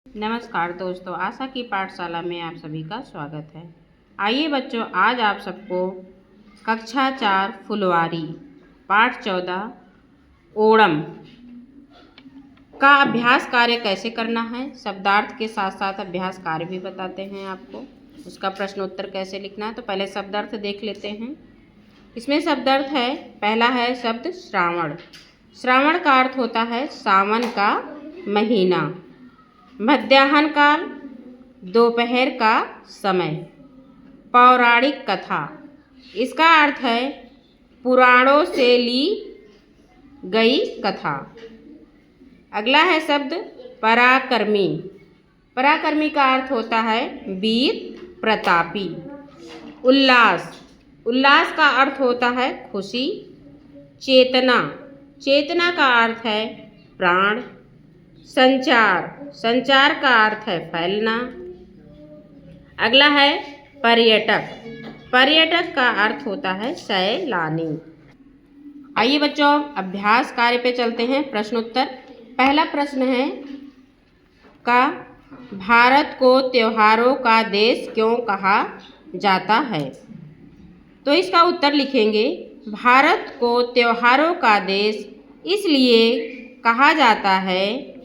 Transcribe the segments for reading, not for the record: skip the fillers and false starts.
नमस्कार दोस्तों, आशा की पाठशाला में आप सभी का स्वागत है। आइए बच्चों, आज आप सबको कक्षा 4 फुलवारी पाठ 14 ओणम का अभ्यास कार्य कैसे करना है, शब्दार्थ के साथ साथ अभ्यास कार्य भी बताते हैं आपको। उसका प्रश्न उत्तर कैसे लिखना है, तो पहले शब्दार्थ देख लेते हैं। इसमें शब्दार्थ है, पहला है शब्द श्रावण। श्रावण का अर्थ होता है सावन का महीना। मध्याह्न काल, दोपहर का समय। पौराणिक कथा, इसका अर्थ है पुराणों से ली गई कथा। अगला है शब्द पराक्रमी। पराक्रमी का अर्थ होता है वीर प्रतापी। उल्लास, उल्लास का अर्थ होता है खुशी। चेतना, चेतना का अर्थ है प्राण। संचार, संचार का अर्थ है फैलना। अगला है पर्यटक। पर्यटक का अर्थ होता है सैलानी। आइए बच्चों, अभ्यास कार्य पे चलते हैं। प्रश्नोत्तर। पहला प्रश्न है का भारत को त्योहारों का देश क्यों कहा जाता है, तो इसका उत्तर लिखेंगे। भारत को त्योहारों का देश इसलिए कहा जाता है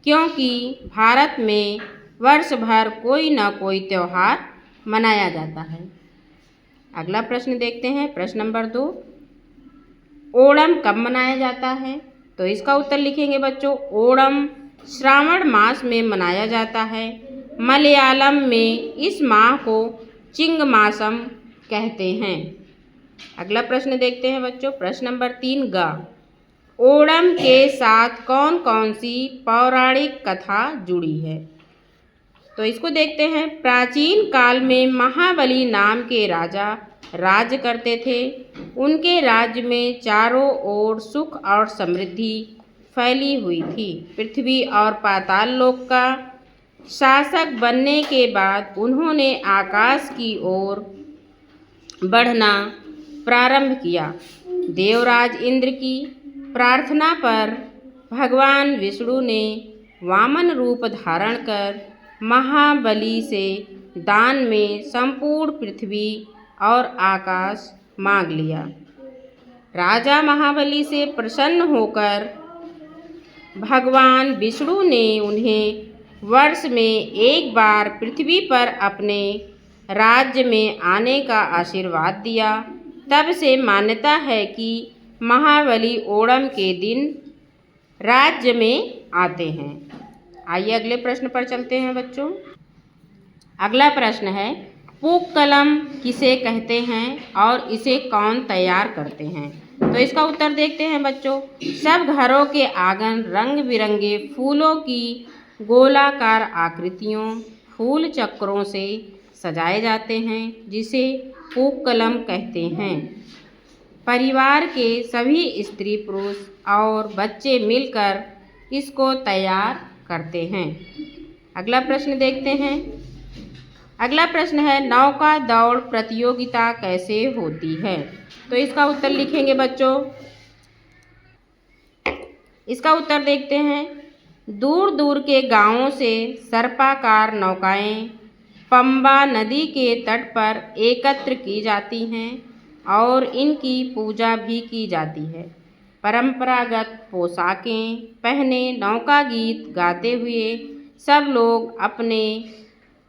क्योंकि भारत में वर्ष भर कोई न कोई त्यौहार मनाया जाता है। अगला प्रश्न देखते हैं, प्रश्न नंबर 2। ओणम कब मनाया जाता है, तो इसका उत्तर लिखेंगे बच्चों। ओणम श्रावण मास में मनाया जाता है। मलयालम में इस माह को चिंगमासम कहते हैं। अगला प्रश्न देखते हैं बच्चों, प्रश्न नंबर 3 ग। ओणम के साथ कौन कौन सी पौराणिक कथा जुड़ी है, तो इसको देखते हैं। प्राचीन काल में महाबली नाम के राजा राज्य करते थे। उनके राज्य में चारों ओर सुख और समृद्धि फैली हुई थी। पृथ्वी और पाताल लोक का शासक बनने के बाद उन्होंने आकाश की ओर बढ़ना प्रारंभ किया। देवराज इंद्र की प्रार्थना पर भगवान विष्णु ने वामन रूप धारण कर महाबली से दान में संपूर्ण पृथ्वी और आकाश मांग लिया। राजा महाबली से प्रसन्न होकर भगवान विष्णु ने उन्हें वर्ष में एक बार पृथ्वी पर अपने राज्य में आने का आशीर्वाद दिया। तब से मान्यता है कि महाबली ओणम के दिन राज्य में आते हैं। आइए अगले प्रश्न पर चलते हैं बच्चों। अगला प्रश्न है पूक्कलम किसे कहते हैं और इसे कौन तैयार करते हैं, तो इसका उत्तर देखते हैं बच्चों। सब घरों के आंगन रंग बिरंगे फूलों की गोलाकार आकृतियों फूल चक्रों से सजाए जाते हैं, जिसे पूक्कलम कहते हैं। परिवार के सभी स्त्री पुरुष और बच्चे मिलकर इसको तैयार करते हैं। अगला प्रश्न देखते हैं। अगला प्रश्न है नौका दौड़ प्रतियोगिता कैसे होती है, तो इसका उत्तर लिखेंगे बच्चों। इसका उत्तर देखते हैं। दूर दूर के गांवों से सर्पाकार नौकाएं पंबा नदी के तट पर एकत्र की जाती हैं और इनकी पूजा भी की जाती है। परंपरागत पोशाकें पहने नौका गीत गाते हुए सब लोग अपने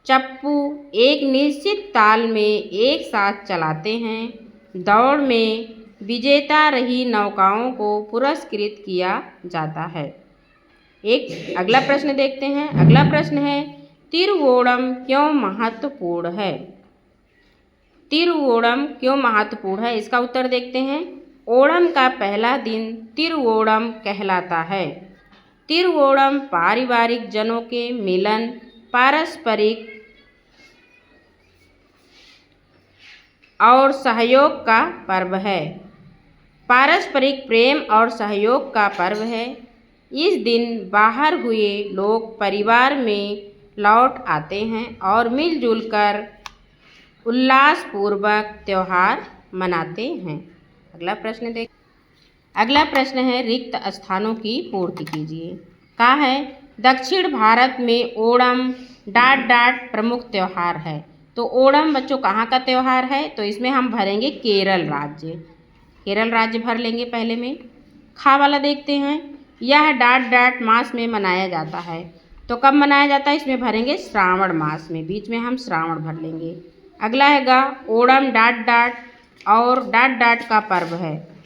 चप्पू एक निश्चित ताल में एक साथ चलाते हैं। दौड़ में विजेता रही नौकाओं को पुरस्कृत किया जाता है। एक अगला प्रश्न देखते हैं। अगला प्रश्न है तिरुवोणम क्यों महत्वपूर्ण है, तिरुवोणम क्यों महत्वपूर्ण है, इसका उत्तर देखते हैं। ओणम का पहला दिन तिरुवोणम कहलाता है। तिरुवोणम पारिवारिक जनों के मिलन, पारस्परिक और सहयोग का पर्व है। पारस्परिक प्रेम और सहयोग का पर्व है। इस दिन बाहर हुए लोग परिवार में लौट आते हैं और मिलजुल कर उल्लासपूर्वक त्यौहार मनाते हैं। अगला प्रश्न देख। अगला प्रश्न है रिक्त स्थानों की पूर्ति कीजिए। कहा है दक्षिण भारत में ओणम डाट डाट प्रमुख त्यौहार है। तो ओणम बच्चों कहाँ का त्यौहार है? तो इसमें हम भरेंगे केरल राज्य। केरल राज्य भर लेंगे पहले में। खा वाला देखते हैं। यह डाट डाट मास में मनाया जाता है। तो कब मनाया जाता है? इसमें भरेंगे श्रावण मास में। बीच में हम श्रावण भर लेंगे। अगला है गा ओणम डाट डाट और डाट डाट का पर्व है।